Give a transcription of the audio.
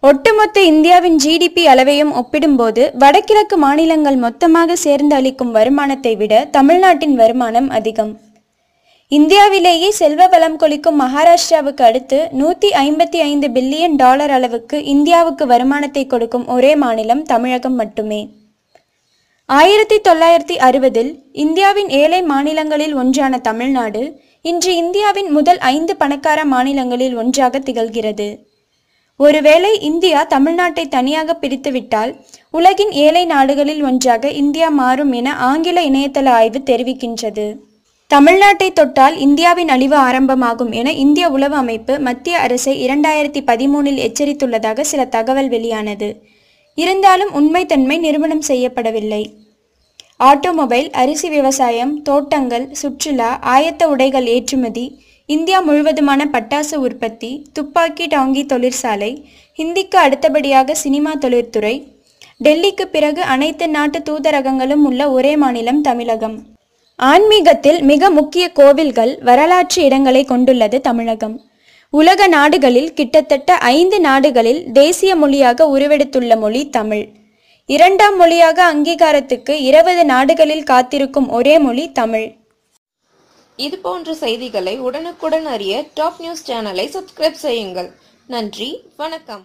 ஒட்டுமொத்த இந்தியாவின் ஜிடிபி அளவையும் ஒப்பிடும்போது வடகிழக்கு மாநிலங்கள் மொத்தமாக சேர்ந்து அளிக்கும் வருமானத்தை விட தமிழ்நாட்டின் வருமானம் அதிகம். இந்தியாவிலேயே செல்வ வளம் கொளிக்கும் மகாராஷ்டிராவுக்கு அடுத்து $155 பில்லியன் அளவுக்கு இந்தியாவுக்கு வருமானத்தை கொடுக்கும் ஒரே மாநிலம் தமிழகம் மட்டுமே. 1960இல் இந்தியாவின் ஏழை மாநிலங்களில் ஒன்றான தமிழ்நாடு இன்று இந்தியாவின் முதல் 5 பணக்கார மாநிலங்களில் ஒன்றாக திகழ்கிறது. ஒருவேளை இந்தியா தமிழ்நாட்டை தனியாக பிரித்துவிட்டால் உலகின் ஏழை நாடுகளில் ஒன்றாக இந்தியா மாறும் என ஆங்கில இணையதள ஆய்வு தெரிவிக்கின்றது. தமிழ்நாட்டை தொட்டால் இந்தியாவின் அழிவு ஆரம்பமாகும் என இந்திய உளவு அமைப்பு மத்திய அரசை 2013இல் எச்சரித்துள்ளதாக சில தகவல் வெளியானது. இருந்தாலும் உண்மைத்தன்மை நிரூபணம் செய்யப்படவில்லை. ஆட்டோமொபைல், அரிசி விவசாயம், தோட்டங்கள், சுற்றுலா, ஆயத்த உடைகள் ஏற்றுமதி, இந்தியா முழுவதுமான பட்டாசு உற்பத்தி, துப்பாக்கி டாங்கி தொழிற்சாலை, ஹிந்திக்கு அடுத்தபடியாக சினிமா தொழிற்துறை, டெல்லிக்கு பிறகு அனைத்து நாட்டு தூதரகங்களும் உள்ள ஒரே மாநிலம் தமிழகம். ஆன்மீகத்தில் மிக முக்கிய கோவில்கள், வரலாற்று இடங்களை கொண்டுள்ளது தமிழகம். உலக நாடுகளில் கிட்டத்தட்ட 5 நாடுகளில் தேசிய மொழியாக உருவெடுத்துள்ள மொழி தமிழ். 2ஆம் மொழியாக அங்கீகாரத்துக்கு 20 நாடுகளில் காத்திருக்கும் ஒரே மொழி தமிழ். இது போன்ற செய்திகளை உடனுக்குடன் அறிய டாப் நியூஸ் சேனலை சப்ஸ்கிரைப் செய்யுங்கள். நன்றி, வணக்கம்.